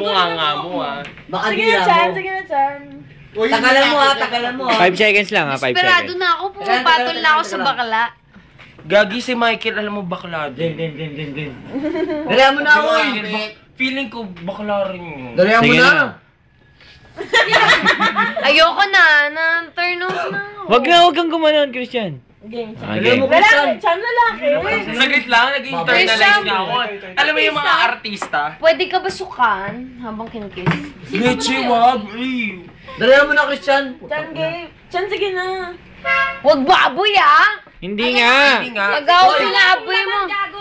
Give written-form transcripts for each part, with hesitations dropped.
nga mo ah. Baka Sige di na, mo. Chan. Sige na, Chan. Tagalan mo ha, tagalan mo ha. 5 seconds lang ha, 5 Esperado seconds. na ako, pumapatol na ako sa bakla. Gagi si Michael, alam mo bakla din. Dalihan mo na ako Feeling ko bakla rin yun. Dalihan mo Sige na. na. Ayoko na turn off na ako. Wag kang gumanon, Christian. Game. Dalihan mo, Okay. Christian. Lalaki, Chan lalaki. Saglit lang, nag-internalize nga ako. Alam mo yung mga artista? Pwede ka ba sukan habang kinikiss? Leche, wag. Dalihan mo na, Christian. Chan, game. Chan, sige na. Huwag baboy ah! Hindi nga. Hindi nga. Pag-aw pinaboy mo.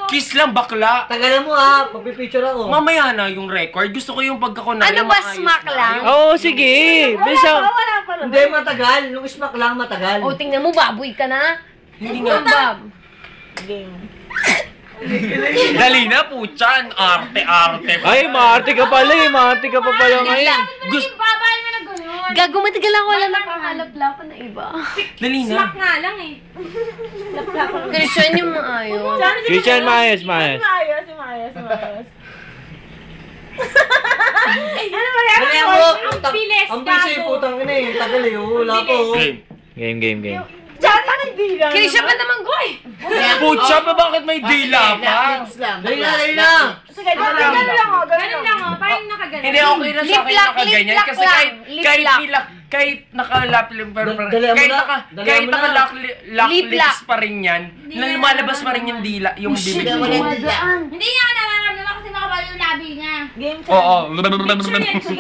Kiss lang bakla. Tagalan mo ha, magpipicture ako. Mamaya na yung record. Gusto ko yung pagkakunari. Ano ba, smack lang? Oo, sige. Bisa. Wala pa naman. Hindi, matagal. Nung smack lang, matagal. O, tingnan mo, baboy ka na. Hindi nga. Bab. Game. Dali na, puchan. Arte. Ay, maarte ka pala eh. Maarte ka pa pala ngayon. Gusto. Gago, matagal ako wala nakakalap-lapan na iba. Dali na. nga lang eh. Christian yung maayos. Chan, sige Christian, na. maayos. Maayos. Ano ba yan? Dalihan mo. Ang bilis, Ang bilis eh, gago. putang ina eh. Tagal eh, wala pa oh. Game. Chan, hindi lang. Christian pa naman ko eh. Pucha pa, bakit may dila pa? Dali na. Sige, ganun lang ako. Ganun lang oh, parang nakaganon. Hindi, okay na sa akin Lip-lock, nakaganyan. lip-lock Kasi lang. kahit Lip-lock. nila, kahit nakalap-lip, Dalihan mo kahit na. naka- Dalihan kahit mo na. naka-lock Lip-lock. lips pa rin yan, na lumalabas pa rin yung dila, yung bibig Dalihan mo mo. na. Hindi nga nararamdaman kasi makabalo yung labi niya. Game, Chan. Oo. Picture yan, Chi.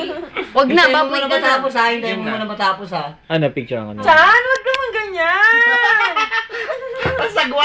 Huwag na, Hintayin mo baboy muna ka na. matapos ha, hintayin mo Game na. muna matapos ha. Ano, picture ako na. Chan, wag naman ganyan. Pasagwa